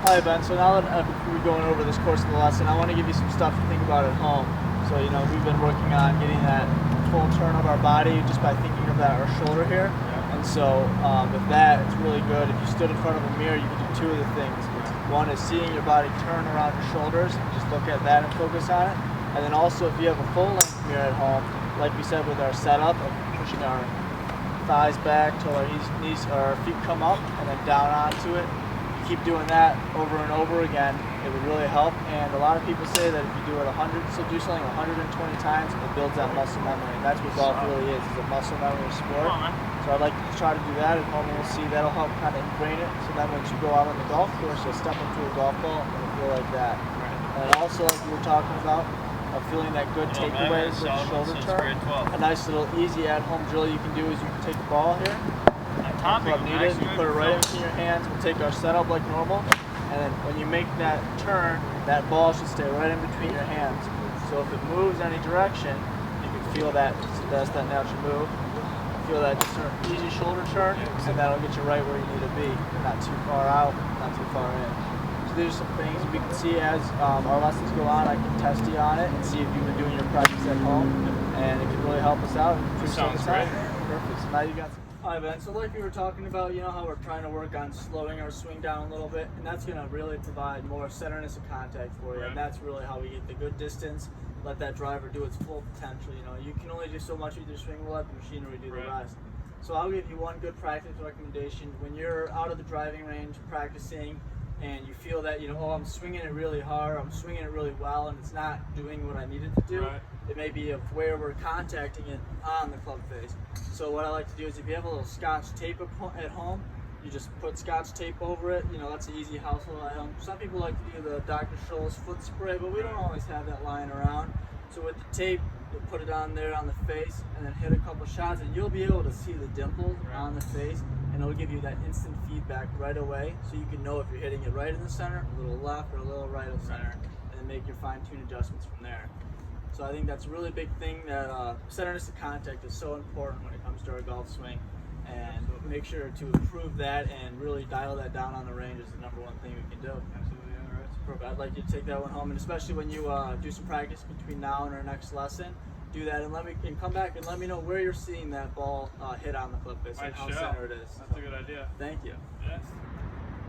Hi Ben, so now that we're going over this course of the lesson, I want to give you some stuff to think about at home. So we've been working on getting that full turn of our body just by thinking of our shoulder here. Yeah. And so with that, it's really good. If you stood in front of a mirror, you can do two of the things. One is seeing your body turn around your shoulders, just look at that and focus on it. And then also if you have a full length mirror at home, like we said with our setup of pushing our thighs back till our knees or our feet come up and then down onto it. Keep doing that over and over again, it would really help. And a lot of people say that if you do it 100, so do something 120 times, it builds that muscle memory. And that's what golf really is a muscle memory sport. So I'd like to try to do that at home, and we'll see that'll help kind of ingrain it. So then once you go out on the golf course, you'll step into a golf ball and it'll feel like that. And also, like we were talking about, feeling that good takeaway with the shoulder turn. A nice little easy at-home drill you can do is you can take the ball here. Club needed, you put it right into your hands. We'll take our setup like normal, and then when you make that turn, that ball should stay right in between your hands. So if it moves any direction, you can feel that. So that's that natural move. Feel that just easy shoulder turn, and that'll get you right where you need to be. Not too far out, not too far in. So these are some things we can see as our lessons go on. I can test you on it and see if you've been doing your practice at home, and it can really help us out. Sounds great. Perfect. So now you got some. Hi Ben, so like we were talking about, how we're trying to work on slowing our swing down a little bit, and that's going to really provide more centerness of contact for you, and that's really how we get the good distance, let that driver do its full potential. You can only do so much with your swing, we'll let the machinery do the rest. So I'll give you one good practice recommendation. When you're out of the driving range practicing, and you feel that, I'm swinging it really hard, I'm swinging it really well, and it's not doing what I need it to do. It may be where we're contacting it on the club face. So what I like to do is if you have a little Scotch tape at home, you just put Scotch tape over it. That's an easy household item. Some people like to do the Dr. Scholl's foot spray, but we don't always have that lying around. So with the tape, you'll put it on there on the face, and then hit a couple shots, and you'll be able to see the dimples on the face, and it'll give you that instant feedback right away, so you can know if you're hitting it right in the center, a little left, or a little right of center, and then make your fine-tune adjustments from there. So I think that's a really big thing, that centerness of contact is so important when it comes to our golf swing, and make sure to improve that and really dial that down on the range is the number one thing we can do. Absolutely, all right. I'd like you to take that one home, and especially when you do some practice between now and our next lesson, do that and come back and let me know where you're seeing that ball hit on the club face and how center it is. That's a good idea. Thank you. Yes.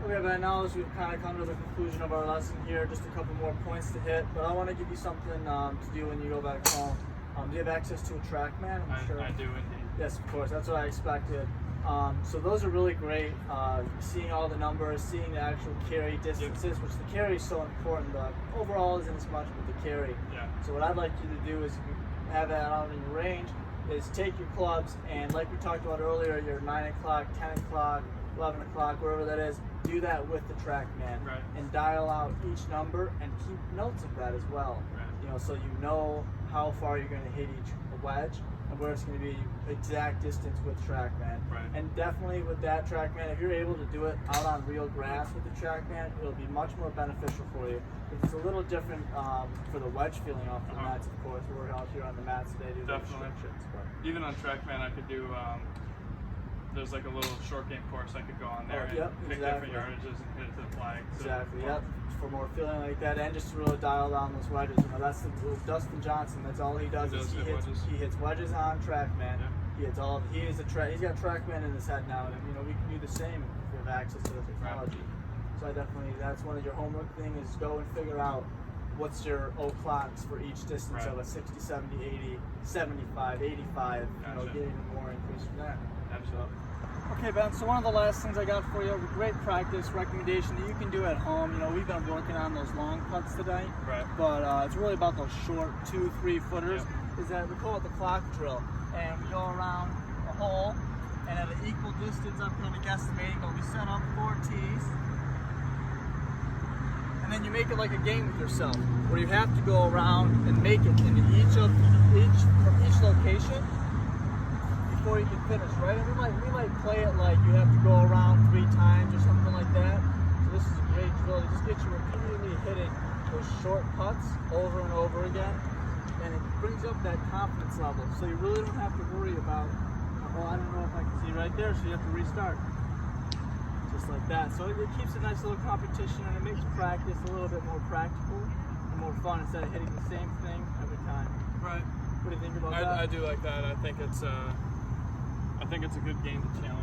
Okay, but now as we've kind of come to the conclusion of our lesson here, just a couple more points to hit, but I want to give you something to do when you go back home. Do you have access to a TrackMan? I do indeed. Yes, of course. That's what I expected. So those are really great. Seeing all the numbers, seeing the actual carry distances, which the carry is so important, but overall isn't as much with the carry. Yeah. So what I'd like you to do is, if you have that out in your range, is take your clubs and, like we talked about earlier, your 9 o'clock, 10 o'clock, 11 o'clock, wherever that is, do that with the TrackMan and dial out each number and keep notes of that as well. So you know how far you're going to hit each wedge and where it's going to be exact distance with TrackMan. And definitely with that TrackMan, if you're able to do it out on real grass with the TrackMan, it'll be much more beneficial for you. It's a little different for the wedge feeling off the mats, of course. We're out here on the mats today doing restrictions. Even on TrackMan, I could do. There's like a little short game course I could go on there and pick different yardages and hit it to the flag. So for more feeling like that, and just to really dial down those wedges. That's the Dustin Johnson. That's all he does. He hits wedges on TrackMan. He hits all. He's got TrackMan in his head now, and we can do the same if we have access to the technology. So that's one of your homework thing is go and figure out what's your o'clocks for each distance of a 60, 70, 80, 75, 85. Get even more increase from there. Absolutely. Okay, Ben, so one of the last things I got for you, a great practice recommendation that you can do at home. We've been working on those long putts today, but it's really about those short 2-3 footers. Is that we call it the clock drill, and we go around a hole, and at an equal distance, I'm kind of guesstimating, but we set up 4 tees, and then you make it like a game with yourself, where you have to go around and make it into from each location before you can finish, right? And we might play it like you have to go around 3 times or something like that. So this is a great drill to just get you repeatedly hitting those short putts over and over again, and it brings up that confidence level. So you really don't have to worry about, I don't know if I can see right there, so you have to restart. So just like that. So it keeps a nice little competition, and it makes practice a little bit more practical and more fun instead of hitting the same thing every time. Right. What do you think about that? I do like that. I think it's a good game to challenge